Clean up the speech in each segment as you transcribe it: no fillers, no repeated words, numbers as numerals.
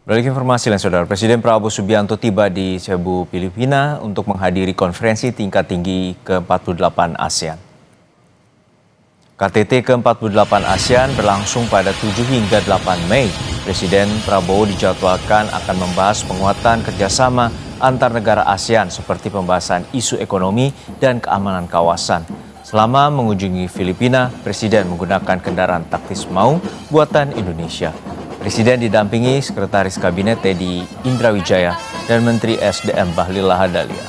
Beralih ke informasi lain, Saudara. Presiden Prabowo Subianto tiba di Cebu, Filipina untuk menghadiri konferensi tingkat tinggi ke-48 ASEAN. KTT ke-48 ASEAN berlangsung pada 7 hingga 8 Mei. Presiden Prabowo dijadwalkan akan membahas penguatan kerjasama antar negara ASEAN seperti pembahasan isu ekonomi dan keamanan kawasan. Selama mengunjungi Filipina, Presiden menggunakan kendaraan taktis Maung buatan Indonesia. Presiden didampingi Sekretaris Kabinet Teddy Indrawijaya dan Menteri SDM Bahlil Lahadalia.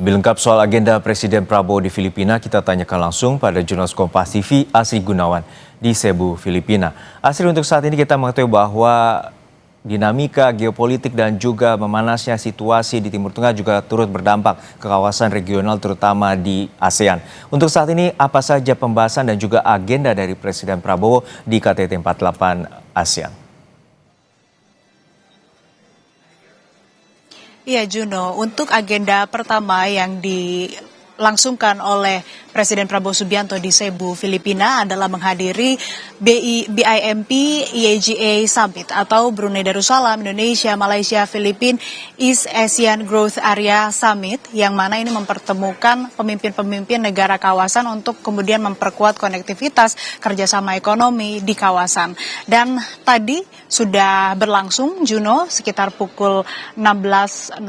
Lebih lengkap soal agenda Presiden Prabowo di Filipina, kita tanyakan langsung pada jurnalis Kompas TV Asri Gunawan di Cebu, Filipina. Asri, untuk saat ini kita mengetahui bahwa dinamika geopolitik dan juga memanasnya situasi di Timur Tengah juga turut berdampak ke kawasan regional terutama di ASEAN. Untuk saat ini apa saja pembahasan dan juga agenda dari Presiden Prabowo di KTT 48 ASEAN? Iya Juno, untuk agenda pertama yang dilangsungkan oleh Presiden Prabowo Subianto di Cebu, Filipina adalah menghadiri BIMP EAGA Summit atau Brunei Darussalam, Indonesia, Malaysia, Filipina East Asian Growth Area Summit, yang mana ini mempertemukan pemimpin-pemimpin negara kawasan untuk kemudian memperkuat konektivitas kerjasama ekonomi di kawasan. Dan tadi sudah berlangsung, Juno, sekitar pukul 16.00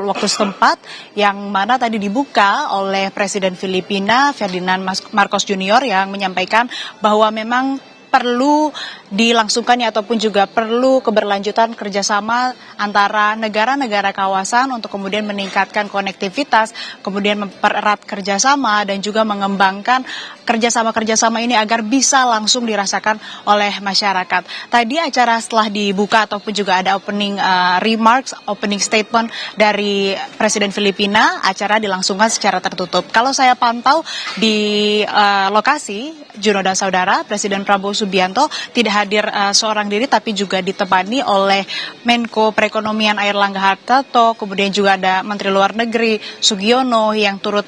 waktu setempat, yang mana tadi dibuka oleh Presiden Filipina Ferdinand Marcos Junior yang menyampaikan bahwa memang perlu dilangsungkannya ataupun juga perlu keberlanjutan kerjasama antara negara-negara kawasan untuk kemudian meningkatkan konektivitas, kemudian mempererat kerjasama dan juga mengembangkan kerjasama-kerjasama ini agar bisa langsung dirasakan oleh masyarakat. Tadi acara setelah dibuka ataupun juga ada opening remarks, opening statement dari Presiden Filipina, acara dilangsungkan secara tertutup. Kalau saya pantau di lokasi, Juno dan Saudara, Presiden Prabowo Subianto tidak hadir seorang diri tapi juga ditemani oleh Menko Perekonomian Airlangga Hartarto, kemudian juga ada Menteri Luar Negeri Sugiono yang turut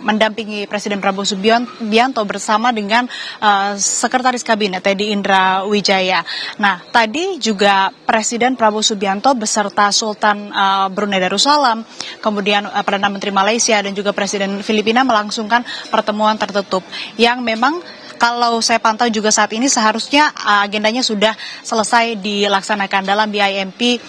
mendampingi Presiden Prabowo Subianto bersama dengan Sekretaris Kabinet Teddy Indrawijaya. Nah, tadi juga Presiden Prabowo Subianto beserta Sultan Brunei Darussalam, kemudian Perdana Menteri Malaysia dan juga Presiden Filipina melangsungkan pertemuan tertutup yang memang kalau saya pantau juga saat ini seharusnya agendanya sudah selesai dilaksanakan dalam BIMP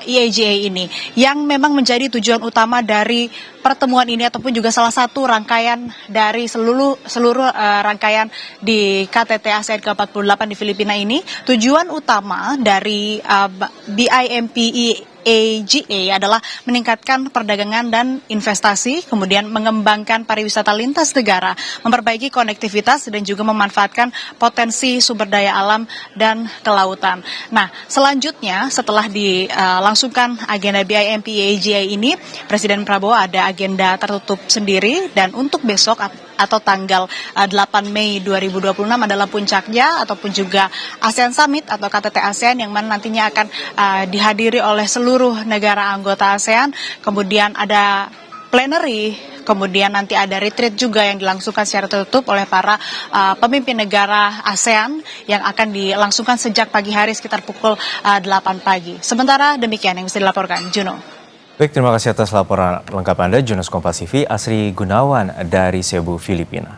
EAGA ini, yang memang menjadi tujuan utama dari pertemuan ini ataupun juga salah satu rangkaian dari seluruh rangkaian di KTT ASEAN ke-48 di Filipina ini. Tujuan utama dari BIMP EAGA adalah meningkatkan perdagangan dan investasi, kemudian mengembangkan pariwisata lintas negara, memperbaiki konektivitas dan juga memanfaatkan potensi sumber daya alam dan kelautan. Nah, selanjutnya setelah dilangsungkan agenda BIMP EAGA ini, Presiden Prabowo ada agenda tertutup sendiri, dan untuk besok atau tanggal 8 Mei 2026 adalah puncaknya ataupun juga ASEAN Summit atau KTT ASEAN, yang mana nantinya akan dihadiri oleh seluruh negara anggota ASEAN. Kemudian ada plenary, kemudian nanti ada retreat juga yang dilangsungkan secara tertutup oleh para pemimpin negara ASEAN yang akan dilangsungkan sejak pagi hari sekitar pukul 8 pagi. Sementara demikian yang bisa dilaporkan, Juno. Baik, terima kasih atas laporan lengkap Anda, jurnalis Kompas TV Asri Gunawan dari Cebu, Filipina.